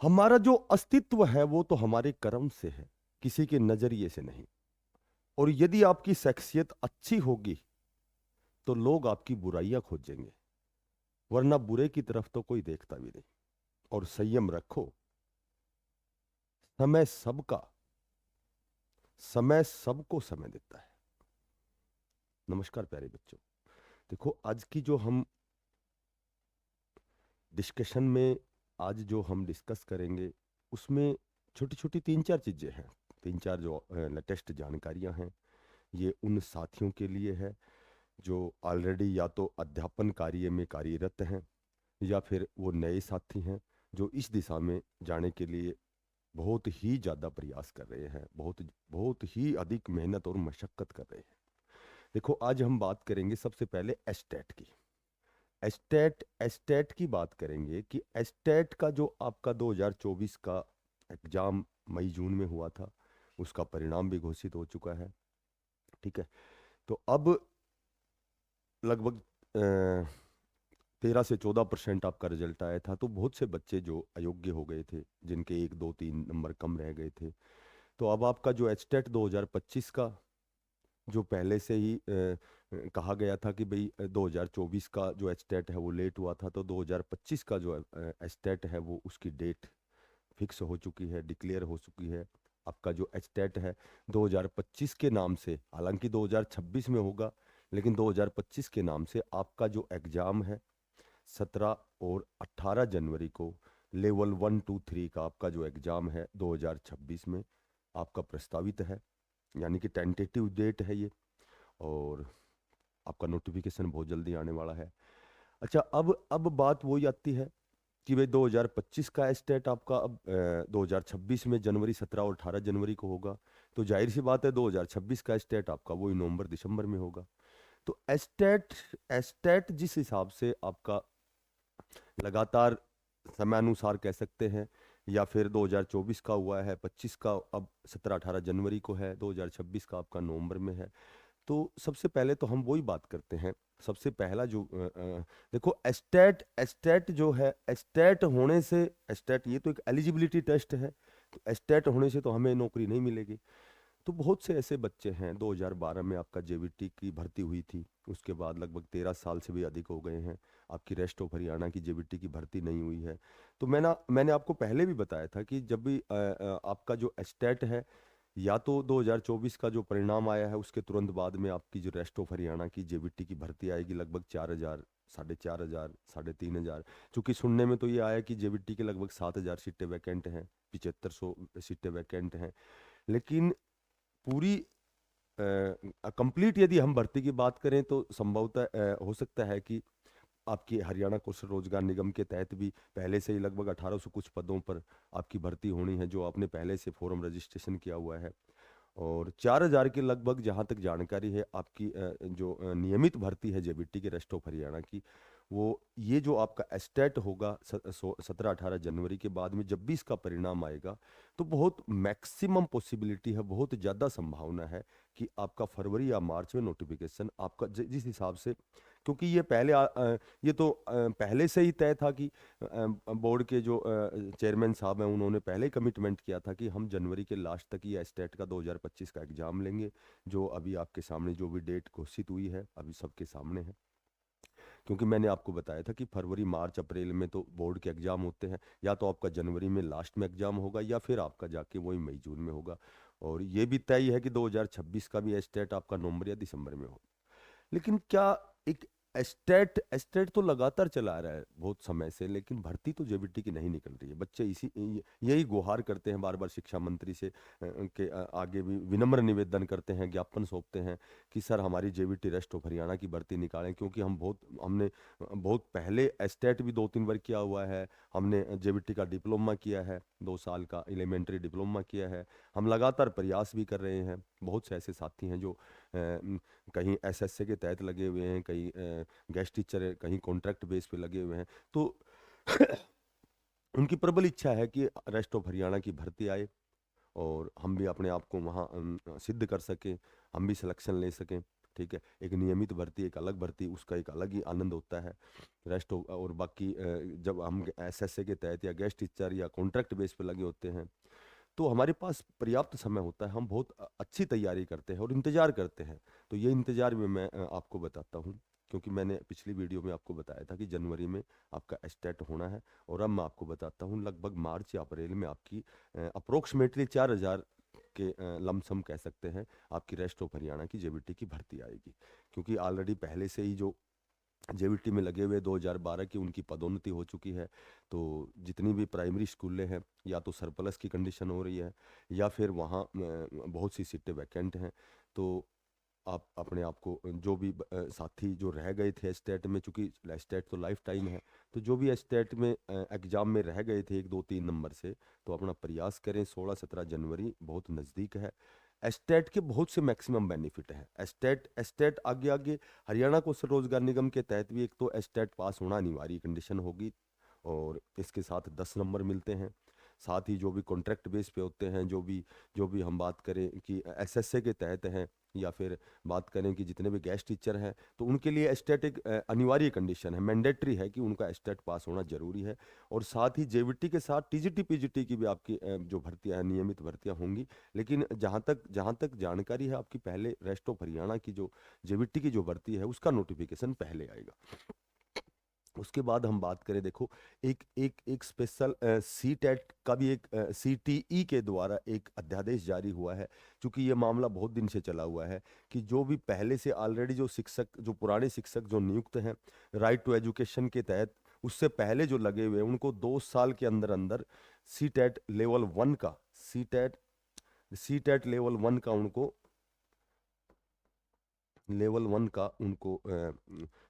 हमारा जो अस्तित्व है वो तो हमारे कर्म से है, किसी के नजरिए से नहीं। और यदि आपकी शख्सियत अच्छी होगी तो लोग आपकी बुराइयां खोजेंगे, वरना बुरे की तरफ तो कोई देखता भी नहीं। और संयम रखो। समय सबका, समय सबको समय देता है। नमस्कार प्यारे बच्चों। देखो, आज की जो हम डिस्कशन में, आज जो हम डिस्कस करेंगे उसमें छोटी छोटी तीन चार चीजें हैं। तीन चार जो लेटेस्ट जानकारियां हैं, ये उन साथियों के लिए है जो ऑलरेडी या तो अध्यापन कार्य में कार्यरत हैं, या फिर वो नए साथी हैं जो इस दिशा में जाने के लिए बहुत ही ज़्यादा प्रयास कर रहे हैं, बहुत बहुत ही अधिक मेहनत और मशक्क़त कर रहे हैं। देखो, आज हम बात करेंगे सबसे पहले एस्टेट की। एस्टेट एस्टेट की बात करेंगे कि एस्टेट का जो आपका 2024 का एग्ज़ाम मई जून में हुआ था, उसका परिणाम भी घोषित हो चुका है। ठीक है। तो अब लगभग 13 से 14% आपका रिजल्ट आया था। तो बहुत से बच्चे जो अयोग्य हो गए थे, जिनके 1 2 3 नंबर कम रह गए थे, तो अब आपका जो एचटेट 2025 का, जो पहले से ही कहा गया था कि भाई 2024 का जो एचटेट है वो लेट हुआ था, तो 2025 का जो एचटेट है वो उसकी डेट फिक्स हो चुकी है, डिक्लेयर हो चुकी है। आपका जो एचटेट है 2025 के नाम से, हालांकि 2026 में होगा, लेकिन 2025 के नाम से आपका जो एग्ज़ाम है 17 और 18 जनवरी को लेवल 1 2 3 का आपका जो एग्ज़ाम है 2026 में आपका प्रस्तावित है, यानी कि टेंटेटिव डेट है ये। और आपका नोटिफिकेशन बहुत जल्दी आने वाला है। अच्छा, अब बात वही आती है कि भाई 2025 का एस्टेट आपका अब 2026 में जनवरी 17 और 18 जनवरी को होगा, तो जाहिर सी बात है 2026 का एस्टेट आपका वही नवंबर दिसंबर में होगा। तो एस्टेट एस्टेट जिस हिसाब से आपका लगातार समयानुसार कह सकते हैं, या फिर 2024 का हुआ है, 25 का अब 17 18 जनवरी को है, 2026 का आपका नवंबर में है। तो सबसे पहले तो हम वही बात करते हैं। सबसे पहला जो देखो, एस्टेट एस्टेट जो है, एस्टेट होने से, एस्टेट ये तो एक एलिजिबिलिटी टेस्ट है, तो एस्टेट होने से तो हमें नौकरी नहीं मिलेगी। तो बहुत से ऐसे बच्चे हैं, 2012 में आपका जेवीटी की भर्ती हुई थी, उसके बाद लगभग 13 साल से भी अधिक हो गए हैं, आपकी रेस्ट ऑफ हरियाणा की जेवीटी की भर्ती नहीं हुई है। तो मैंने आपको पहले भी बताया था कि जब भी आपका जो एस्टेट है, या तो 2024 का जो परिणाम आया है उसके तुरंत बाद में आपकी जो रेस्ट ऑफ हरियाणा की जेवीटी की भर्ती आएगी, लगभग 4,000, 4,500, 3,500। चूंकि सुनने में तो ये आया कि जेवीटी के लगभग 7,000 सीटें वैकेंट हैं, 7500 सीटें वैकेंट हैं। लेकिन पूरी कंप्लीट यदि हम भर्ती की बात करें तो संभवतः हो सकता है कि आपकी हरियाणा कौशल रोजगार निगम के तहत भी पहले से ही लगभग 1800 कुछ पदों पर आपकी भर्ती होनी है, जो आपने पहले से फॉर्म रजिस्ट्रेशन किया हुआ है। और 4,000 के लगभग जहाँ तक जानकारी है आपकी जो नियमित भर्ती है जेबीटी के रेस्ट ऑफ हरियाणा की, वो ये जो आपका एस्टेट होगा 17 18 जनवरी के बाद में जब भी इसका परिणाम आएगा, तो बहुत मैक्सिमम पॉसिबिलिटी है, बहुत ज़्यादा संभावना है कि आपका फरवरी या मार्च में नोटिफिकेशन आपका जिस हिसाब से, क्योंकि ये ये तो पहले से ही तय था कि बोर्ड के जो चेयरमैन साहब हैं उन्होंने पहले ही कमिटमेंट किया था कि हम जनवरी के लास्ट तक ये एस्टेट का 2025 का एग्ज़ाम लेंगे, जो अभी आपके सामने जो भी डेट घोषित हुई है अभी सबके सामने है। क्योंकि मैंने आपको बताया था कि फरवरी मार्च अप्रैल में तो बोर्ड के एग्ज़ाम होते हैं, या तो आपका जनवरी में लास्ट में एग्ज़ाम होगा, या फिर आपका जाके वही मई जून में होगा। और ये भी तय है कि 2026 का भी एस्टेट आपका नवंबर या दिसंबर में हो। लेकिन क्या एक एस्टेट एस्टेट तो लगातार चला रहा है बहुत समय से, लेकिन भर्ती तो जेबीटी की नहीं निकल रही है। बच्चे यही गुहार करते हैं बार बार शिक्षा मंत्री से, के आगे भी विनम्र निवेदन करते हैं, ज्ञापन सौंपते हैं कि सर हमारी जेबीटी रेस्ट ऑफ हरियाणा की भर्ती निकालें, क्योंकि हमने बहुत पहले एस्टेट भी 2 3 बार किया हुआ है, हमने जेबीटी का डिप्लोमा किया है, 2 साल का एलिमेंट्री डिप्लोमा किया है, हम लगातार प्रयास भी कर रहे हैं। बहुत से ऐसे साथी हैं जो कहीं एसएससी के तहत लगे हुए हैं, कहीं गेस्ट टीचर है, कहीं कॉन्ट्रैक्ट बेस पे लगे हुए हैं। तो उनकी प्रबल इच्छा है कि रेस्ट ऑफ हरियाणा की भर्ती आए और हम भी अपने आप को वहाँ सिद्ध कर सकें, हम भी सिलेक्शन ले सकें। ठीक है, एक नियमित भर्ती, एक अलग भर्ती, उसका एक अलग ही आनंद होता है। और बाकी जब हम एसएसए के तहत या गेस्ट टीचर या कॉन्ट्रैक्ट बेस पे लगे होते हैं, तो हमारे पास पर्याप्त समय होता है, हम बहुत अच्छी तैयारी करते हैं और इंतजार करते हैं। तो ये इंतजार में मैं आपको बताता हूँ, क्योंकि मैंने पिछली वीडियो में आपको बताया था कि जनवरी में आपका एस्टेट होना है, और अब मैं आपको बताता हूँ लगभग मार्च या अप्रैल में आपकी अप्रोक्सीमेटली 4,000 के लमसम कह सकते हैं आपकी रेस्ट ऑफ हरियाणा की जेबीटी की भर्ती आएगी। क्योंकि ऑलरेडी पहले से ही जो जेबीटी में लगे हुए 2012 की उनकी पदोन्नति हो चुकी है। तो जितनी भी प्राइमरी स्कूलें हैं, या तो सरप्लस की कंडीशन हो रही है, या फिर वहाँ बहुत सी सीटें वैकेंट हैं। तो आप अपने आप को जो भी साथी जो रह गए थे स्टेट में, चूंकि स्टेट तो लाइफ टाइम है, तो जो भी स्टेट में एग्जाम में रह गए थे 1 2 3 नंबर से, तो अपना प्रयास करें। 16 17 जनवरी बहुत नज़दीक है। एस्टेट के बहुत से मैक्सिमम बेनिफिट हैं। एस्टेट एस्टेट आगे आगे हरियाणा कौशल रोजगार निगम के तहत भी एक तो एस्टेट पास होना अनिवार्य कंडीशन होगी, और इसके साथ 10 नंबर मिलते हैं। साथ ही जो भी कॉन्ट्रैक्ट बेस पे होते हैं, जो भी हम बात करें कि एसएसए के तहत हैं, या फिर बात करें कि जितने भी गेस्ट टीचर हैं, तो उनके लिए एस्टेट एक अनिवार्य कंडीशन है, मैंडेटरी है कि उनका एस्टेट पास होना जरूरी है। और साथ ही जेवीटी के साथ टीजीटी पीजीटी की भी आपकी जो भर्तियां हैं, नियमित भर्तियां होंगी। लेकिन जहां तक जानकारी है आपकी, पहले रेस्ट ऑफ हरियाणा की जो जेवीटी की जो भर्ती है उसका नोटिफिकेशन पहले आएगा। उसके बाद हम बात करें, देखो एक एक एक स्पेशल सी टेट का भी एक सीटीई के द्वारा एक अध्यादेश जारी हुआ है। क्योंकि ये मामला बहुत दिन से चला हुआ है कि जो भी पहले से ऑलरेडी जो शिक्षक, जो पुराने शिक्षक जो नियुक्त हैं राइट टू एजुकेशन के तहत, उससे पहले जो लगे हुए हैं, उनको 2 साल के अंदर अंदर सी टेट लेवल 1 का सी टेट लेवल 1 का उनको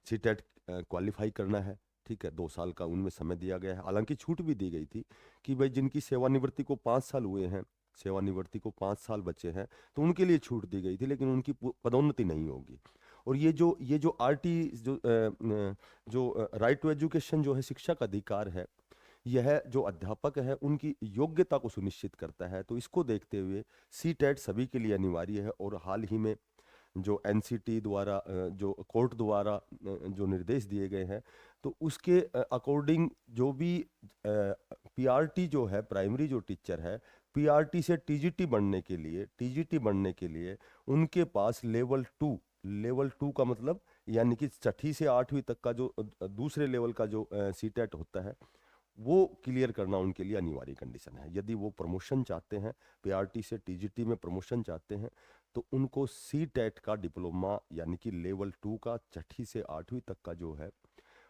सी टेट क्वालिफाई करना है। ठीक है, 2 साल का उनमें समय दिया गया है। हालांकि छूट भी दी गई थी कि भाई जिनकी सेवानिवृत्ति को 5 साल हुए हैं, सेवानिवृत्ति को 5 साल बचे हैं, तो उनके लिए छूट दी गई थी, लेकिन उनकी पदोन्नति नहीं होगी। और ये जो आरटी जो राइट टू एजुकेशन जो है, शिक्षा का अधिकार है, यह जो अध्यापक है उनकी योग्यता को सुनिश्चित करता है। तो इसको देखते हुए सी टेट सभी के लिए अनिवार्य है। और हाल ही में जो एनसीटी द्वारा जो कोर्ट द्वारा जो निर्देश दिए गए हैं, तो उसके अकॉर्डिंग जो भी पीआरटी जो है, प्राइमरी जो टीचर है, पीआरटी से टीजीटी बनने के लिए उनके पास लेवल 2 का मतलब यानी कि छठी से 8वीं तक का जो दूसरे लेवल का जो सीटेट होता है, वो क्लियर करना उनके लिए अनिवार्य कंडीशन है। यदि वो प्रमोशन चाहते हैं, पीआरटी से टीजीटी में प्रमोशन चाहते हैं, तो उनको सी टेट का डिप्लोमा यानी कि लेवल 2 का छठी से 8वीं तक का जो है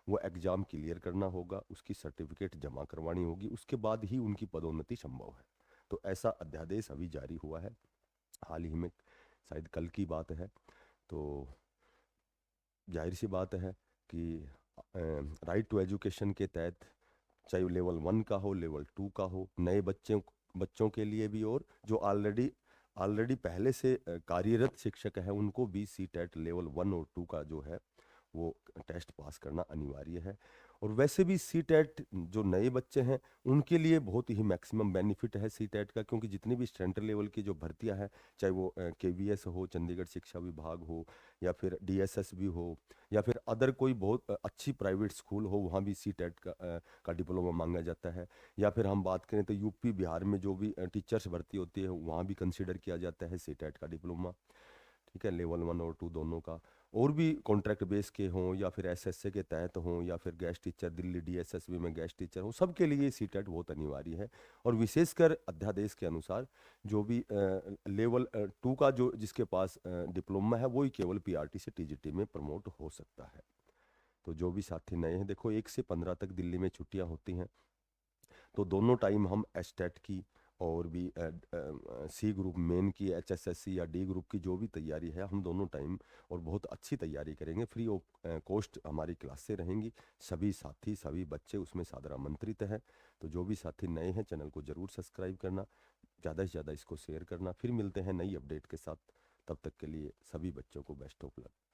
वो एग्जाम क्लियर करना होगा, उसकी सर्टिफिकेट जमा करवानी होगी, उसके बाद ही उनकी पदोन्नति संभव है। तो ऐसा अध्यादेश अभी जारी हुआ है, हाल ही में, शायद कल की बात है। तो जाहिर सी बात है कि राइट टू एजुकेशन के तहत, चाहे वो लेवल 1 का हो, लेवल 2 का हो, नए बच्चों के लिए भी, और जो ऑलरेडी पहले से कार्यरत शिक्षक हैं उनको भी सी टेट लेवल 1 और 2 का जो है वो टेस्ट पास करना अनिवार्य है। और वैसे भी सी टेट जो नए बच्चे हैं उनके लिए बहुत ही मैक्सिमम बेनिफिट है सी टेट का, क्योंकि जितनी भी सेंट्रल लेवल की जो भर्तियां हैं, चाहे वो केवीएस हो, चंडीगढ़ शिक्षा विभाग हो, या फिर डीएसएस भी हो, या फिर अदर कोई बहुत अच्छी प्राइवेट स्कूल हो, वहाँ भी सी टेट का डिप्लोमा मांगा जाता है। या फिर हम बात करें तो यूपी बिहार में जो भी टीचर्स भर्ती होती है, वहाँ भी कंसिडर किया जाता है सी टेट का डिप्लोमा। ठीक है, लेवल 1 और 2 दोनों का। और भी कॉन्ट्रैक्ट बेस के हों, या फिर एसएसए के तहत हों, या फिर गेस्ट टीचर दिल्ली डीएसएसबी में गेस्ट टीचर हों, सबके लिए सी टेट बहुत अनिवार्य है। और विशेषकर अध्यादेश के अनुसार जो भी लेवल 2 का जो जिसके पास डिप्लोमा है, वही केवल पीआरटी से टीजीटी में प्रमोट हो सकता है। तो जो भी साथी नए हैं, देखो 1 से 15 तक दिल्ली में छुट्टियां होती हैं, तो दोनों टाइम हम एस्टेट की और भी सी ग्रुप मेन की, एचएसएससी या डी ग्रुप की जो भी तैयारी है, हम दोनों टाइम और बहुत अच्छी तैयारी करेंगे। फ्री ऑफ कॉस्ट हमारी क्लासें रहेंगी। सभी साथी, सभी बच्चे उसमें सादर आमंत्रित हैं। तो जो भी साथी नए हैं, चैनल को ज़रूर सब्सक्राइब करना, ज़्यादा से ज़्यादा इसको शेयर करना। फिर मिलते हैं नई अपडेट के साथ। तब तक के लिए सभी बच्चों को बेस्ट ऑफ लक।